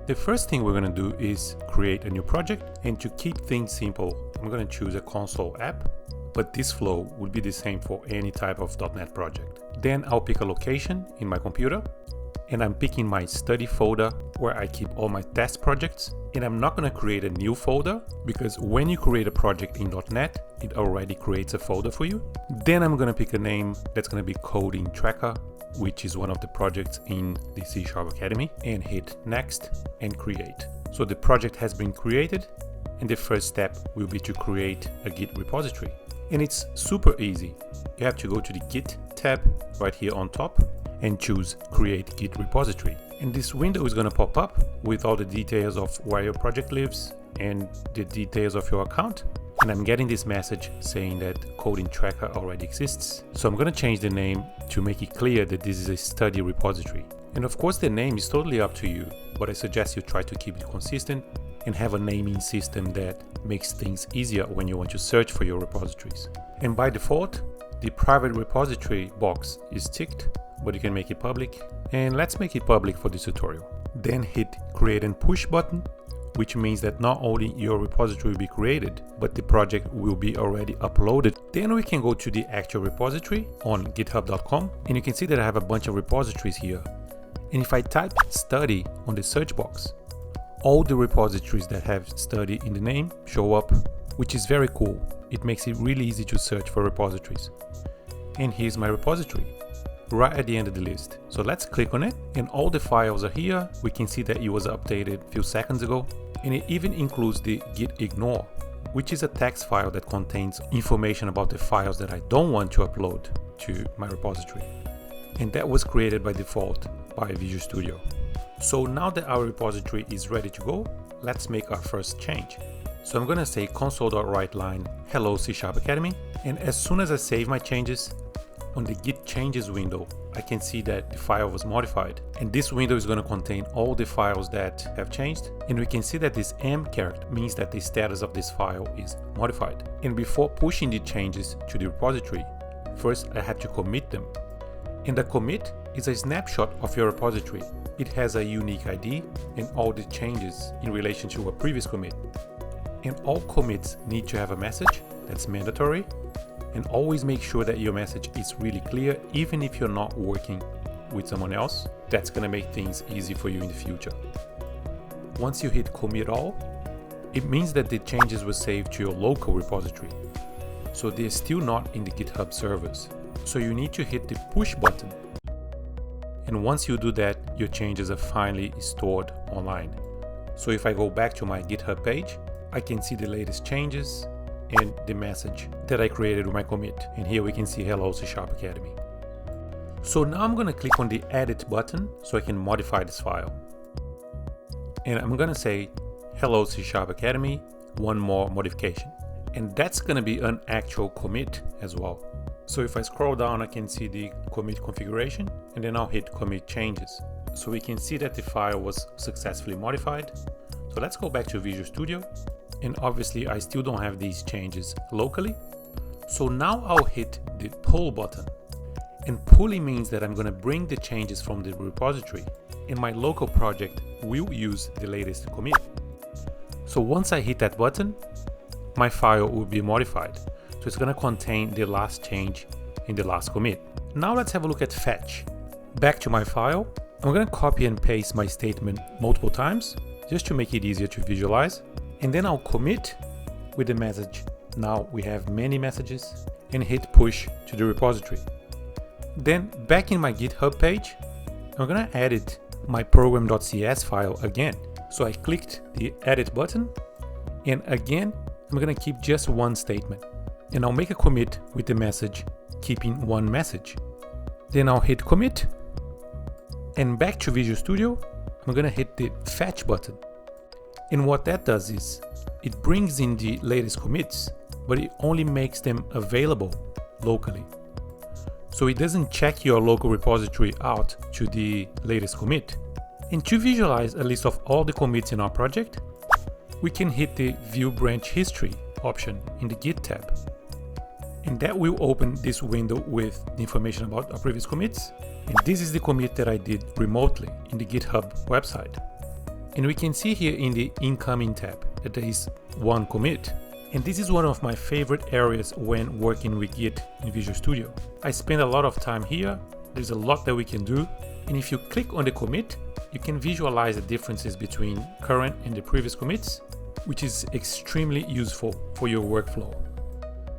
The first thing we're going to do is create a new project, and to keep things simple, I'm going to choose a console app, but this flow will be the same for any type of .NET project. Then I'll pick a location in my computer, and I'm picking my study folder where I keep all my test projects. And I'm not going to create a new folder because when you create a project in .NET, it already creates a folder for you. Then I'm going to pick a name that's going to be Coding Tracker, which is one of the projects in the C# Academy, and hit next and create. So the project has been created, and the first step will be to create a Git repository. And it's super easy. You have to go to the Git tab right here on top and choose Create Git Repository. And this window is going to pop up with all the details of where your project lives and the details of your account. And I'm getting this message saying that Coding Tracker already exists. So I'm going to change the name to make it clear that this is a study repository. And of course the name is totally up to you, but I suggest you try to keep it consistent and have a naming system that makes things easier when you want to search for your repositories. And by default, the private repository box is ticked, but you can make it public. And let's make it public for this tutorial. Then hit Create and Push button, which means that not only your repository will be created, but the project will be already uploaded. Then we can go to the actual repository on github.com, and you can see that I have a bunch of repositories here. And if I type study on the search box, all the repositories that have study in the name show up, which is very cool. It makes it really easy to search for repositories. And here's my repository, right at the end of the list. So let's click on it, and all the files are here. We can see that it was updated a few seconds ago, and it even includes the git ignore, which is a text file that contains information about the files that I don't want to upload to my repository. And that was created by default by Visual Studio. So now that our repository is ready to go, let's make our first change. So I'm going to say console.writeline hello C# Academy, and as soon as I save my changes, on the Git Changes window, I can see that the file was modified. And this window is going to contain all the files that have changed. And we can see that this M character means that the status of this file is modified. And before pushing the changes to the repository, first I have to commit them. And the commit is a snapshot of your repository. It has a unique ID and all the changes in relation to a previous commit. And all commits need to have a message that's mandatory. And always make sure that your message is really clear, even if you're not working with someone else. That's going to make things easy for you in the future. Once you hit commit all, it means that the changes were saved to your local repository. So they're still not in the GitHub servers. So you need to hit the push button. And once you do that, your changes are finally stored online. So if I go back to my GitHub page, I can see the latest changes and the message that I created with my commit. And here we can see hello C# Academy. So now I'm going to click on the edit button so I can modify this file. And I'm going to say hello C# Academy, one more modification. And that's going to be an actual commit as well. So if I scroll down, I can see the commit configuration, and then I'll hit commit changes. So we can see that the file was successfully modified. So let's go back to Visual Studio. And obviously I still don't have these changes locally. So now I'll hit the pull button. And pulling means that I'm going to bring the changes from the repository, and my local project will use the latest commit. So once I hit that button, my file will be modified. So it's going to contain the last change in the last commit. Now let's have a look at fetch. Back to my file, I'm going to copy and paste my statement multiple times just to make it easier to visualize. And then I'll commit with the message. Now we have many messages, and hit push to the repository. Then back in my GitHub page, I'm going to edit my program.cs file again. So I clicked the edit button, and again, I'm going to keep just one statement. And I'll make a commit with the message, keeping one message. Then I'll hit commit, and back to Visual Studio, I'm going to hit the fetch button. And what that does is, it brings in the latest commits, but it only makes them available locally. So it doesn't check your local repository out to the latest commit. And to visualize a list of all the commits in our project, we can hit the View Branch History option in the Git tab. And that will open this window with the information about our previous commits. And this is the commit that I did remotely in the GitHub website. And we can see here in the incoming tab that there is one commit. And this is one of my favorite areas when working with Git in Visual Studio. I spend a lot of time here. There's a lot that we can do. And if you click on the commit, you can visualize the differences between current and the previous commits, which is extremely useful for your workflow.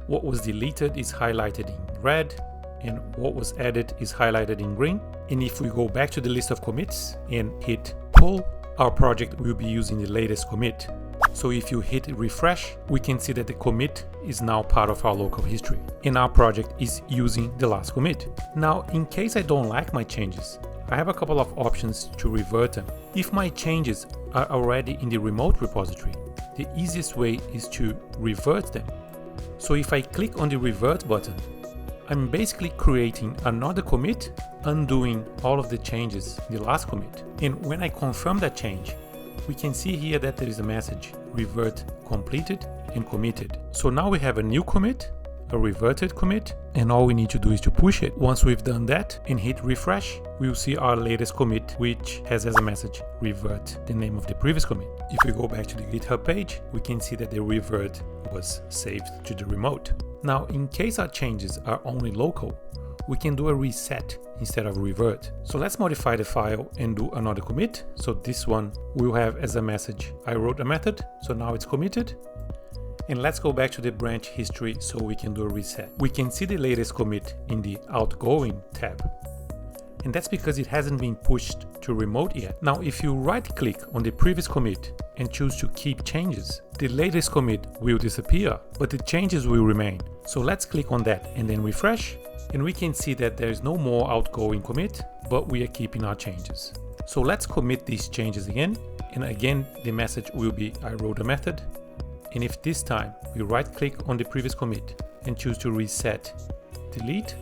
What was deleted is highlighted in red, and what was added is highlighted in green. And if we go back to the list of commits and hit pull, our project will be using the latest commit. So if you hit refresh, we can see that the commit is now part of our local history, and our project is using the last commit. Now, in case I don't like my changes, I have a couple of options to revert them. If my changes are already in the remote repository, the easiest way is to revert them. So if I click on the revert button, I'm basically creating another commit, undoing all of the changes in the last commit. And when I confirm that change, we can see here that there is a message, revert completed and committed. So now we have a new commit, a reverted commit, and all we need to do is to push it. Once we've done that and hit refresh, we'll see our latest commit, which has as a message, revert the name of the previous commit. If we go back to the GitHub page, we can see that the revert was saved to the remote. Now, in case our changes are only local, we can do a reset instead of revert. So let's modify the file and do another commit. So this one will have as a message, I wrote a method, so now it's committed. And let's go back to the branch history so we can do a reset. We can see the latest commit in the outgoing tab. And that's because it hasn't been pushed to remote yet. Now, if you right click on the previous commit and choose to keep changes, the latest commit will disappear, but the changes will remain. So let's click on that and then refresh. And we can see that there is no more outgoing commit, but we are keeping our changes. So let's commit these changes again. And again, the message will be, I wrote a method. And if this time we right click on the previous commit and choose to reset, delete,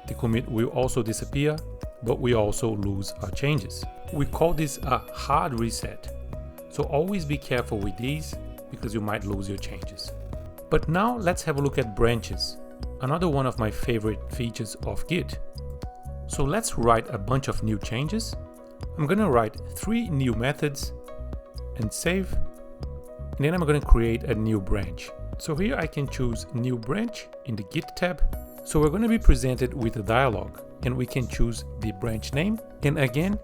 the commit will also disappear, but we also lose our changes. We call this a hard reset. So always be careful with these because you might lose your changes. But now let's have a look at branches, another one of my favorite features of Git. So let's write a bunch of new changes. I'm going to write 3 new methods and save, and then I'm going to create a new branch. So here I can choose new branch in the Git tab. So we're going to be presented with a dialog, and we can choose the branch name. And again,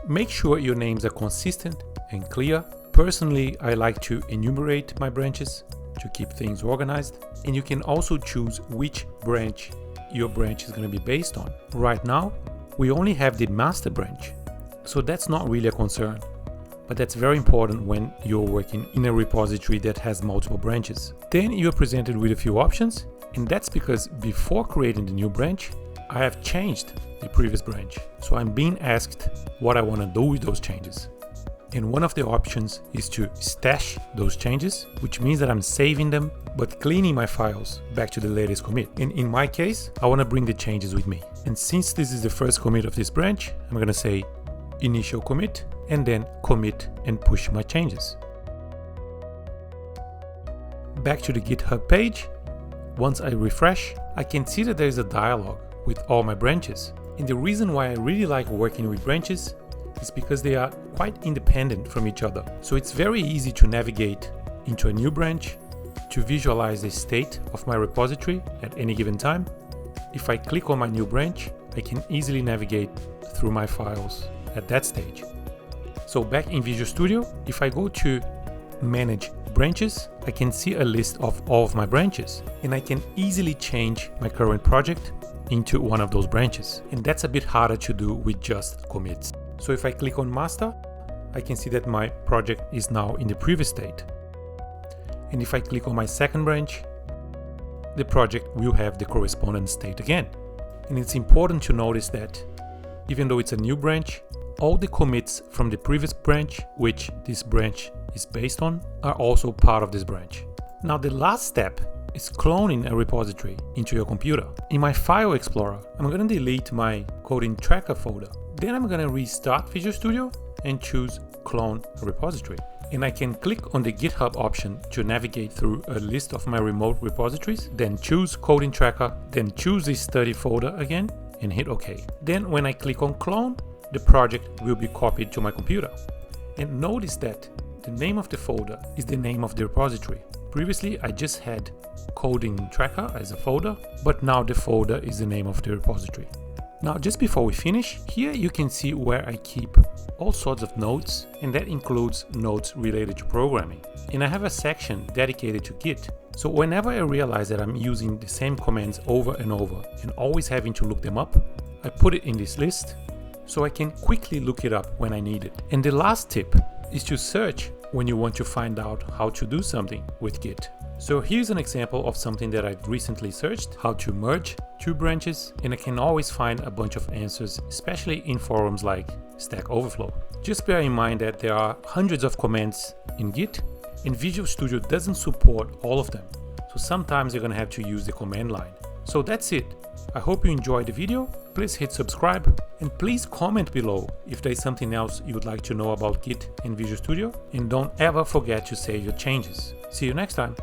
make sure your names are consistent and clear. Personally, I like to enumerate my branches to keep things organized, and you can also choose which branch your branch is going to be based on. Right now, we only have the master branch, so that's not really a concern. But that's very important when you're working in a repository that has multiple branches. Then you're presented with a few options, and that's because before creating the new branch, I have changed the previous branch. So I'm being asked what I want to do with those changes. And one of the options is to stash those changes, which means that I'm saving them, but cleaning my files back to the latest commit. And in my case, I want to bring the changes with me. And since this is the first commit of this branch, I'm going to say initial commit, and then commit and push my changes. Back to the GitHub page. Once I refresh, I can see that there is a dialog with all my branches. And the reason why I really like working with branches is because they are quite independent from each other. So it's very easy to navigate into a new branch, to visualize the state of my repository at any given time. If I click on my new branch, I can easily navigate through my files at that stage. So back in Visual Studio, if I go to Manage Branches, I can see a list of all of my branches, and I can easily change my current project into one of those branches. And that's a bit harder to do with just commits. So if I click on Master, I can see that my project is now in the previous state. And if I click on my second branch, the project will have the corresponding state again. And it's important to notice that even though it's a new branch, all the commits from the previous branch, which this branch is based on, are also part of this branch. Now the last step is cloning a repository into your computer. In my File Explorer, I'm going to delete my coding tracker folder. Then I'm going to restart Visual Studio and choose Clone a Repository. And I can click on the GitHub option to navigate through a list of my remote repositories, then choose Coding Tracker, then choose the study folder again, and hit OK. Then when I click on Clone, the project will be copied to my computer. And notice that the name of the folder is the name of the repository. Previously, I just had coding tracker as a folder, but now the folder is the name of the repository. Now, just before we finish, here you can see where I keep all sorts of notes, and that includes notes related to programming. And I have a section dedicated to Git. So whenever I realize that I'm using the same commands over and over and always having to look them up, I put it in this list so I can quickly look it up when I need it. And the last tip is to search when you want to find out how to do something with Git. So here's an example of something that I've recently searched, how to merge two branches, and I can always find a bunch of answers, especially in forums like Stack Overflow. Just bear in mind that there are hundreds of commands in Git, and Visual Studio doesn't support all of them. So sometimes you're gonna have to use the command line. So that's it. I hope you enjoyed the video. Please hit subscribe and please comment below if there's something else you would like to know about Git and Visual Studio. And don't ever forget to save your changes. See you next time.